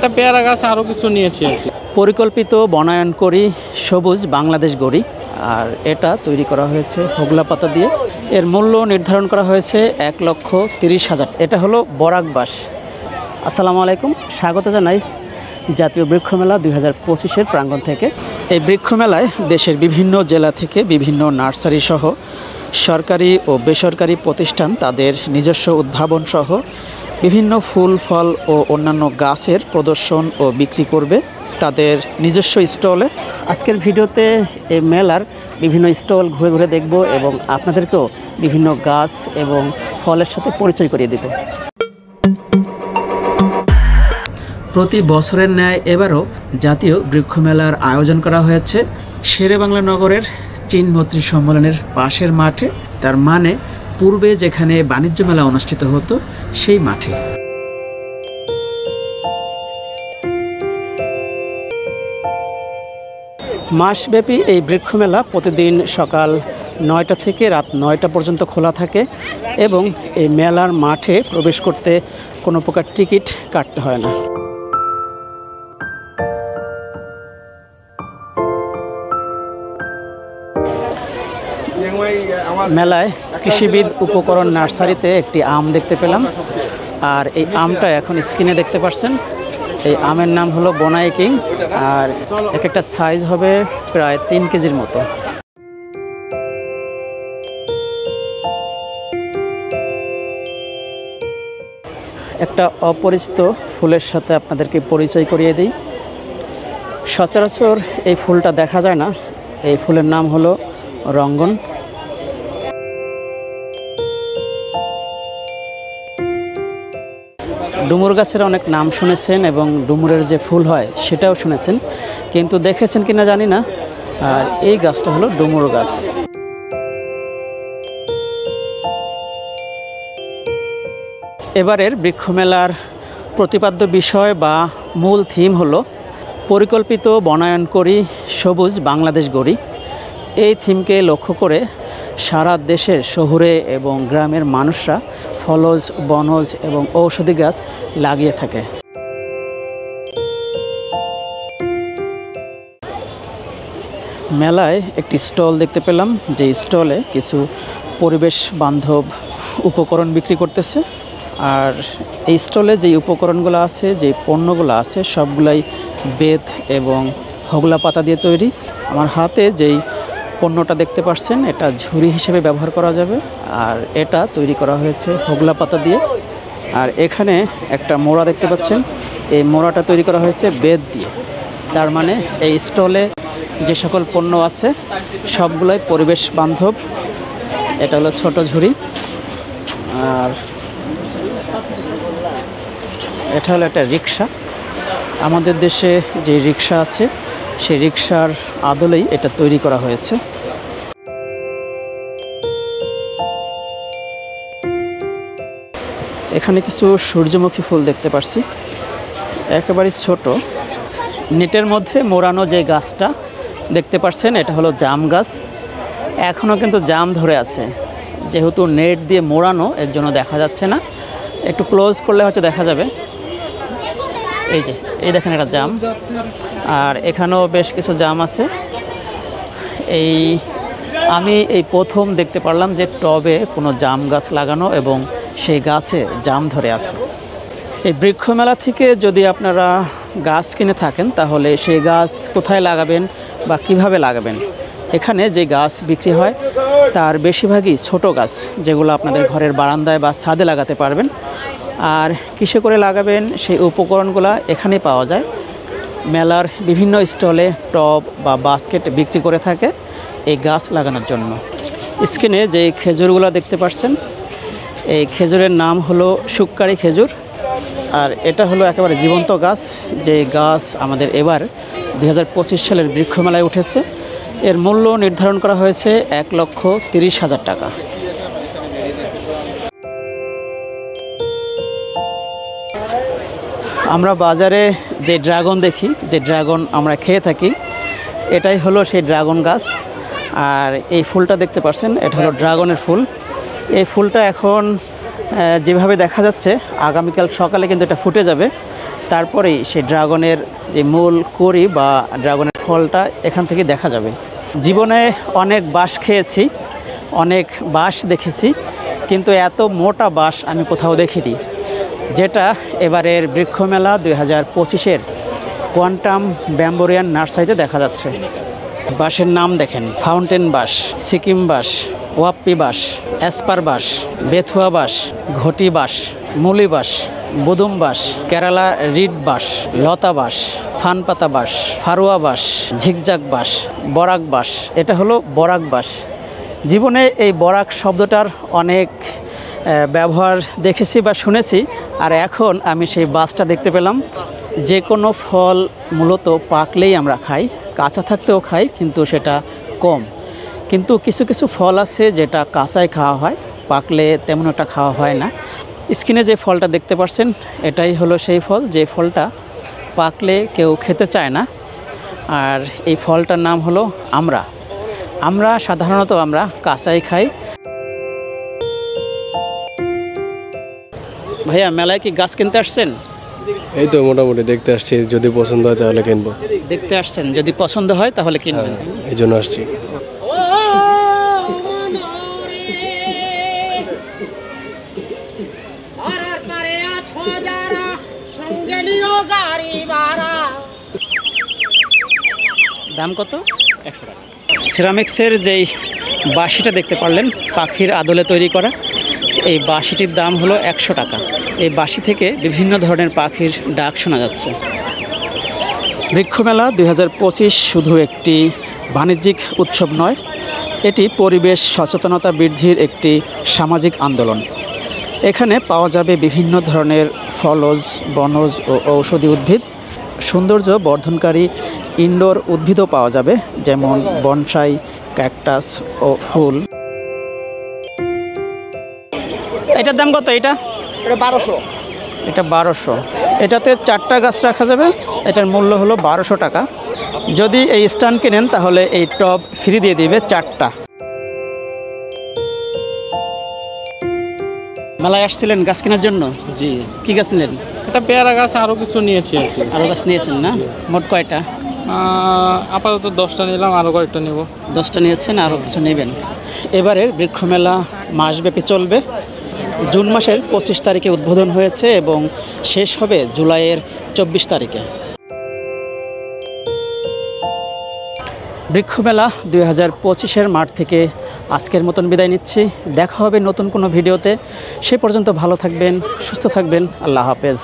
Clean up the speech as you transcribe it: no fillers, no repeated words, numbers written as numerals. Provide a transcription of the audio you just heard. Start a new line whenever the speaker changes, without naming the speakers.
একটা পেয়ারা গাছ আরও কিছু নিয়েছি।
পরিকল্পিত বনায়ন করি, সবুজ বাংলাদেশ গড়ি। আর এটা তৈরি করা হয়েছে হোগলা পাতা দিয়ে। এর মূল্য নির্ধারণ করা হয়েছে 1,30,000। এটা হলো বরাক বাঁশ। আসসালামু আলাইকুম, স্বাগত জানাই জাতীয় বৃক্ষ মেলা 2025-এর প্রাঙ্গণ থেকে। এই বৃক্ষ মেলায় দেশের বিভিন্ন জেলা থেকে বিভিন্ন নার্সারি সহ সরকারি ও বেসরকারি প্রতিষ্ঠান তাদের নিজস্ব উদ্ভাবন সহ বিভিন্ন ফুল, ফল ও অন্যান্য গাছের প্রদর্শন ও বিক্রি করবে তাদের নিজস্ব স্টলে। আজকের ভিডিওতে এই মেলার বিভিন্ন স্টল ঘুরে ঘুরে দেখব এবং আপনাদেরকেও বিভিন্ন গাছ এবং ফলের সাথে পরিচয় করিয়ে দেব। প্রতি বছরের ন্যায় এবারও জাতীয় বৃক্ষ মেলার আয়োজন করা হয়েছে শেরেবাংলা নগরের চীন-মৈত্রী সম্মেলনের পাশের মাঠে, তার মানে পূর্বে যেখানে বাণিজ্য মেলা অনুষ্ঠিত হতো সেই মাঠে। মাসব্যাপী এই বৃক্ষ মেলা প্রতিদিন সকাল 9টা থেকে রাত 9টা পর্যন্ত খোলা থাকে এবং এই মেলার মাঠে প্রবেশ করতে কোনো প্রকার টিকিট কাটতে হয় না। মেলায় কৃষিবিদ উপকরণ নার্সারিতে একটি আম দেখতে পেলাম, আর এই আমটা এখন স্ক্রিনে দেখতে পাচ্ছেন। এই আমের নাম হলো বনাই কিং, আর এক একটা সাইজ হবে প্রায় 3 কেজির মতো। একটা অপরিচিত ফুলের সাথে আপনাদেরকে পরিচয় করিয়ে দিই। সচরাচর এই ফুলটা দেখা যায় না। এই ফুলের নাম হলো রঙ্গন। ডুমুর গাছের অনেক নাম শুনেছেন এবং ডুমুরের যে ফুল হয় সেটাও শুনেছেন, কিন্তু দেখেছেন কিনা জানি না। আর এই গাছটা হলো ডুমুর গাছ। এবারের বৃক্ষ মেলার প্রতিপাদ্য বিষয় বা মূল থিম হলো পরিকল্পিত বনায়ন করি, সবুজ বাংলাদেশ গড়ি। এই থিমকে লক্ষ্য করে সারা দেশের শহুরে এবং গ্রামের মানুষরা ফলজ, বনজ এবং ঔষধি গাছ লাগিয়ে থাকে। মেলায় একটি স্টল দেখতে পেলাম, যে স্টলে কিছু পরিবেশ বান্ধব উপকরণ বিক্রি করতেছে। আর এই স্টলে যে উপকরণগুলো আছে, যে পণ্যগুলো আছে, সবগুলাই বেত এবং হোগলা পাতা দিয়ে তৈরি। আমার হাতে যেই পণ্যটা দেখতে পাচ্ছেন এটা ঝুড়ি হিসেবে ব্যবহার করা যাবে, আর এটা তৈরি করা হয়েছে হোগলা পাতা দিয়ে। আর এখানে একটা মোড়া দেখতে পাচ্ছেন, এই মোড়াটা তৈরি করা হয়েছে বেত দিয়ে। তার মানে এই স্টলে যে সকল পণ্য আছে সবগুলোই পরিবেশ বান্ধব। এটা হলো ছোট ঝুড়ি, আর এটা হলো একটা রিক্সা। আমাদের দেশে যে রিক্সা আছে সেই রিক্সার আদলেই এটা তৈরি করা হয়েছে। এখানে কিছু সূর্যমুখী ফুল দেখতে পাচ্ছি, একেবারে ছোট। নেটের মধ্যে মোড়ানো যে গাছটা দেখতে পাচ্ছেন এটা হলো জাম গাছ। এখনও কিন্তু জাম ধরে আছে, যেহেতু নেট দিয়ে মোড়ানো এর জন্য দেখা যাচ্ছে না। একটু ক্লোজ করলে হয়তো দেখা যাবে। এই দেখেন এটা জাম, আর এখানেও বেশ কিছু জাম আছে। আমি এই প্রথম দেখতে পারলাম যে টবে কোনো জাম গাছ লাগানো এবং সেই গাছে জাম ধরে আছে। এই বৃক্ষ মেলা থেকে যদি আপনারা গাছ কিনে থাকেন তাহলে সেই গাছ কোথায় লাগাবেন বা কিভাবে লাগাবেন, এখানে যে গাছ বিক্রি হয় তার বেশিরভাগই ছোট গাছ, যেগুলো আপনাদের ঘরের বারান্দায় বা ছাদে লাগাতে পারবেন। আর কিসে করে লাগাবেন সেই উপকরণগুলো এখানেই পাওয়া যায়। মেলার বিভিন্ন স্টলে টব বা বাস্কেট বিক্রি করে থাকে এই গাছ লাগানোর জন্য। স্ক্রিনে যে খেজুরগুলো দেখতে পাচ্ছেন, এই খেজুরের নাম হলো শুক্কারি খেজুর। আর এটা হলো একেবারে জীবন্ত গাছ, যে গাছ আমাদের এবার 2025 সালের বৃক্ষ মেলায় উঠেছে। এর মূল্য নির্ধারণ করা হয়েছে 1,30,000 টাকা। আমরা বাজারে যে ড্রাগন দেখি, যে ড্রাগন আমরা খেয়ে থাকি, এটাই হলো সেই ড্রাগন গাছ। আর এই ফুলটা দেখতে পাচ্ছেন, এটা হলো ড্রাগনের ফুল। এই ফুলটা এখন যেভাবে দেখা যাচ্ছে আগামীকাল সকালে কিন্তু এটা ফুটে যাবে। তারপরেই সেই ড্রাগনের যে মূল কড়ি বা ড্রাগনের ফলটা এখান থেকে দেখা যাবে। জীবনে অনেক বাঁশ খেয়েছি, অনেক বাঁশ দেখেছি, কিন্তু এত মোটা বাঁশ আমি কোথাও দেখিনি, যেটা এবারের বৃক্ষমেলা 2025-এর কোয়ান্টাম ব্যাম্বোরিয়ান নার্সারিতে দেখা যাচ্ছে। বাঁশের নাম দেখেন, ফাউন্টেন বাঁশ, সিকিম বাঁশ, ওয়াপ্পি বাঁশ, অ্যাসপার বাঁশ, বেথুয়া বাঁশ, ঘটি বাঁশ, মুলি বাঁশ, বুদুম বাঁশ, কেরালা রিড বাঁশ, লতা বাঁশ, ফানপাতা বাঁশ, ফারুয়া বাঁশ, ঝিকঝাক বাঁশ, বরাক বাঁশ। এটা হলো বরাক বাঁশ। জীবনে এই বরাক শব্দটার অনেক ব্যবহার দেখেছি বা শুনেছি, আর এখন আমি সেই বাঁশটা দেখতে পেলাম। যে কোনো ফল মূলত পাকলেই আমরা খাই, কাঁচা থাকতেও খাই, কিন্তু সেটা কম। কিন্তু কিছু কিছু ফল আছে যেটা কাঁচায় খাওয়া হয়, পাকলে তেমন একটা খাওয়া হয় না। স্ক্রিনে যে ফলটা দেখতে পাচ্ছেন এটাই হলো সেই ফল, যে ফলটা পাকলে কেউ খেতে চায় না। আর এই ফলটার নাম হলো আমড়া। আমরা সাধারণত আমরা কাঁচাই খাই। ভাইয়া, মেলায় কি গাছ কিনতে আসছেন?
এই তো মোটামুটি দেখতে আসছি, যদি পছন্দ হয় তাহলে কিনবো।
দেখতে আসছেন, যদি পছন্দ হয় তাহলে কিনবেন।
এই জন্য আসছি।
দাম কত? 100 টাকা। সিরামিক্সের যেই বাঁশিটা দেখতে পারলেন, পাখির আদলে তৈরি করা, এই বাঁশিটির দাম হলো 100 টাকা। এই বাঁশি থেকে বিভিন্ন ধরনের পাখির ডাক শোনা যাচ্ছে। বৃক্ষমেলা 2025 শুধু একটি বাণিজ্যিক উৎসব নয়, এটি পরিবেশ সচেতনতা বৃদ্ধির একটি সামাজিক আন্দোলন। এখানে পাওয়া যাবে বিভিন্ন ধরনের ফলজ, বনজ ও ঔষধি উদ্ভিদ। সৌন্দর্য বর্ধনকারী ইনডোর উদ্ভিদও পাওয়া যাবে, যেমন বনসাই, ক্যাকটাস ও ফুল। এটার দাম কত? এটা 1200। এটা 1200। এটাতে 4টা গাছ রাখা যাবে। এটার মূল্য হলো 1200 টাকা। যদি এই স্ট্যান্ড কেনেন তাহলে এই টব ফ্রি দিয়ে দিবে 4টা। মেলায় আসছিলেন গাছ কেনার জন্য?
জি।
কি গাছ নিলেন?
এটা পেয়ারা গাছ, আরও কিছু নিয়েছি আর কি।
আরও গাছ নিয়েছেন না? মোট কয়টা?
আপাতত 10টা নিলাম, আরও কয়েকটা নেব।
10টা নিয়েছেন, আরও কিছু নেবেন। এবারের বৃক্ষমেলা মাসব্যাপী চলবে। জুন মাসের 25 তারিখে উদ্বোধন হয়েছে এবং শেষ হবে জুলাইয়ের 24 তারিখে। বৃক্ষমেলা 2025-এর মাঠ থেকে আজকের মতন বিদায় নিচ্ছি। দেখা হবে নতুন কোনো ভিডিওতে। সে পর্যন্ত ভালো থাকবেন, সুস্থ থাকবেন। আল্লাহ হাফেজ।